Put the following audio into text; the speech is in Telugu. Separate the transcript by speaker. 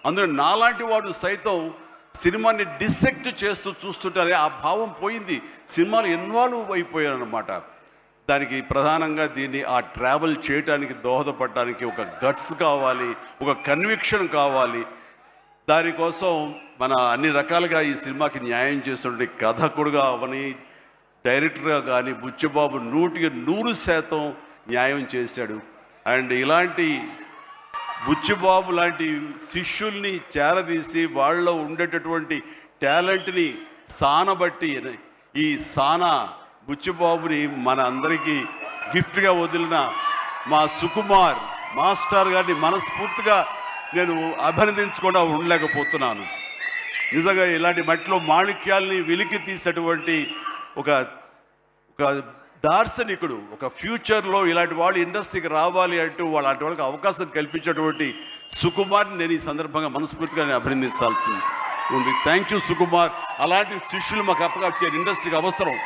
Speaker 1: అందులో నాలాంటి వాడు సైతం సినిమాని డిసెక్ట్ చేస్తూ చూస్తుంటారే, ఆ భావం పోయింది. సినిమాలు ఇన్వాల్వ్ అయిపోయారన్నమాట. దానికి ప్రధానంగా దీన్ని ఆ ట్రావెల్ చేయడానికి దోహదపడడానికి ఒక గట్స్ కావాలి, ఒక కన్విక్షన్ కావాలి. దానికోసం మన అన్ని రకాలుగా ఈ సినిమాకి న్యాయం చేస్తుంటే కథకుడుగా అవని, డైరెక్టర్గా కానీ బుచ్చిబాబు 100% న్యాయం చేశాడు. అండ్ ఇలాంటి బుచ్చిబాబు లాంటి శిష్యుల్ని చేరదీసి వాళ్ళలో ఉండేటటువంటి టాలెంట్ని సానబట్టి ఈ సానా బుచ్చిబాబుని మన అందరికీ గిఫ్ట్గా వదిలిన మా సుకుమార్ మాస్టర్ గారిని మనస్ఫూర్తిగా నేను అభినందించకుండా ఉండలేకపోతున్నాను. నిజంగా ఇలాంటి మట్టిలో మాణిక్యాల్ని వెలికి తీసేటువంటి ఒక దార్శనికుడు, ఒక ఫ్యూచర్లో ఇలాంటి వాళ్ళు ఇండస్ట్రీకి రావాలి అంటూ అలాంటి వాళ్ళకి అవకాశం కల్పించేటువంటి సుకుమార్ని నేను ఈ సందర్భంగా మనస్ఫూర్తిగా నేను అభినందించాల్సింది ఉంది. Thank you Sukumar. అలాంటి శిష్యులు మాకు అప్పగా ఇండస్ట్రీకి అవసరం.